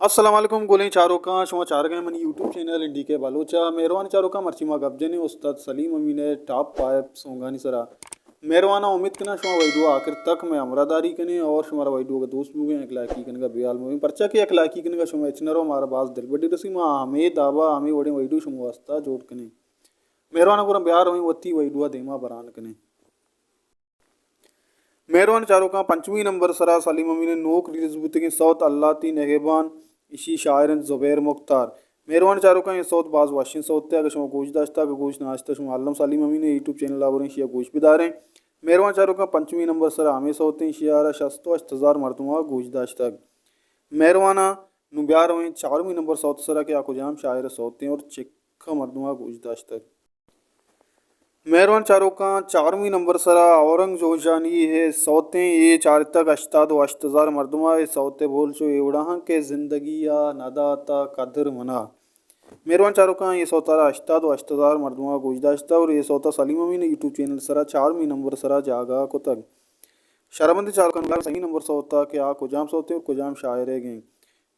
अस्सलाम वालेकुम गोलें चारों का शुमा चार गए मनी यूट्यूब चैनल इंडी के बालोचा मेहरबान चारों का मर्ची माँ गब्जे ने उस्ताद सलीम अमी ने टॉप पाइप सोंगानी सरा मेहरबाना उम्मीद करना शुमा वैडू आखिर तक मैं अमरादारी कने और शुमारा वैडू का दोस्त भी एक लाकी कने का बेयाल में पर्चा के एक लाकी कने का शुमा इचनरो हमारा बास दिल बड़ी रसी माँ हमें दावा हमें वड़े वैडू शुमा वास्ता जोड़ कने मेहरबाना पूरा बिहार वहीं वत्ती वैडुआ देमा बरान कने मेहरबान चारों का पंचमी नंबर सरा सलीम अमी ने नोक रिजबुत के सौत अल्लाह ती नगेबान इशी शायर ज़ुबैर मुख्तार मेहरबान चारों का ये सौत बाज वाशिन सौत अगर शुमा गोश दाश्ता का गोश नाश्ता शुमा आलम सलीम अमी ने यूट्यूब चैनल आवर शिया गोश बिदार हैं मेहरबान चारों का पंचमी नंबर सरा हमें सौतें शियारा शस्तो अश्तजार मरतुमा गोश दाश्ता मेहरबाना नुब्यार वहीं चारवीं नंबर सौत सरा के आकुजाम शायर सौतें और चिक्का मरदुमा गोश दाश्ता मेहरबान चारों का चारवीं नंबर सरा औरंग जोशानी है सौतें ये चार तक अश्ताद अश्तजार मरदुमा ये सौते बोल चो एवड़ा के जिंदगी या नदाता कदर मना मेहरबान चारों का ये सौतारा अश्ताद अश्तजार मरदुमा गुजदाश्ता और ये सौता सलीम अमी ने यूट्यूब चैनल सरा चारवीं नंबर सरा जागा को तक शराबंदी चारों का सही नंबर सौता के आ कुजाम सौते और कुजाम शायर गए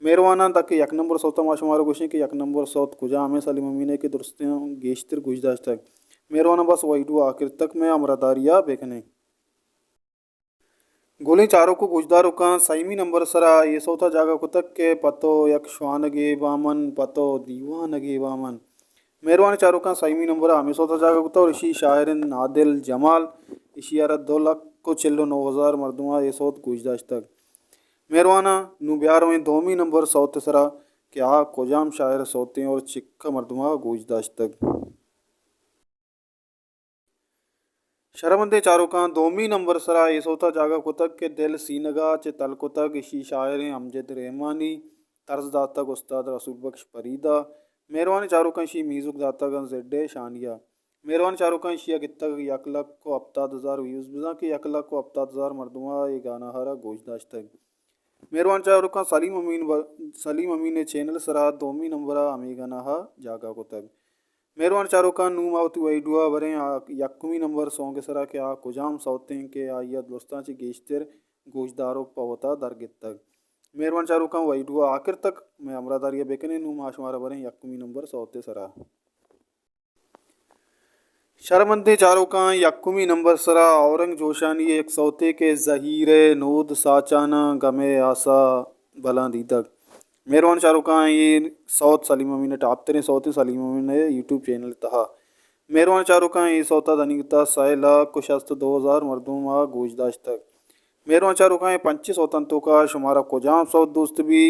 मेहरबाना तक एक नंबर सौता माशुमार गोशे के एक नंबर सौत कुजाम है सलीम अमी ने के दुरुस्त गेश्तर गुजदाश्ता मेहरबाना बस वहीडू आखिर तक मैं अमरादारिया बेखने गोली चारों को गुजदारों का सईमी नंबर सरा ये सौता जागा कुतक के पतो यक श्वानगे बामन पतो दीवानगे बामन मेहरबानी चारों का सईमी नंबर हमें सौता जागा कुता और इसी शायर नादिल जमाल इशियारा 2 लाख को चिल्लो 9,000 मरदुआ ये सौत गुजदाश तक मेहरबाना नु बिहार में दोमी नंबर सौत सरा क्या कोजाम शायर सौते और चिक्का मरदुआ गुजदाश तक शर्मंदे चारों का दोमी नंबर सरा ये सोता जागा कुतक के दिल सीनगा चे तल कुतक इसी शायर अमजद रहमानी तर्ज दाता उस्ताद रसूल बख्श फरीदा मेहरबानी चारों का इसी मीजुक दाता गन जेडे शानिया मेहरबानी चारों का इशिया तक 1 लाख को अफ्ताद हज़ार व्यूज़ बजा के 1 लाख को अफ्ताद हज़ार मरदुआ ये गाना हरा गोशदाश तक मेहरबानी चारों का सलीम अमीन ने चैनल सरा दोमी नंबर अमी गाना हा जागा कुतक मेहरबान चारों का नूम आवती वैडुआ वरें यक्मी नंबर सॉन्ग सरा के आ कुजाम सौतें के आया दोस्तां ची गेश्तर गोशदारों पवता दरगित तक मेहरबान चारों का वैडुआ आखिर तक मैं अमरादारिया बेकने नूम आशमारा वरें यक्मी नंबर सौते सरा शर्मंदे चारों का यक्मी नंबर सरा औरंग जोशानी एक सौते के जहीरे नूद साचाना गमे आसा बलांदी तक मेहरबान शाहरुख खान ये सौत सलीम अमी ने टॉप 3 सौत सलीम अमी ने यूट्यूब चैनल तहा मेहरबान शाहरुख खान ये सौता दनिकता 6 लाख कुशस्त 2,000 मरदुमा गोजदाश तक मेहरबान शाहरुख खान 25 सौतंतों का शुमारा कोजाम सौत दोस्त भी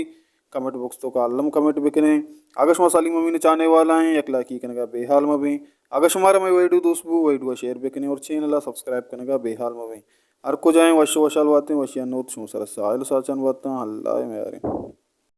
कमेंट बॉक्स तो का अलम कमेंट बिकने अगर शुमा सलीम अमी ने चाहने वाला है एक लाखी करने का बेहाल में भी अगर शुमारा मैं वेडू दोस्त भी वेडू शेयर बिकने और चैनल सब्सक्राइब करने का बेहाल में भी हर को जाएँ वश वशाल वाते वशिया नोत शुम सर साहिल साचन वाता अल्लाह में यार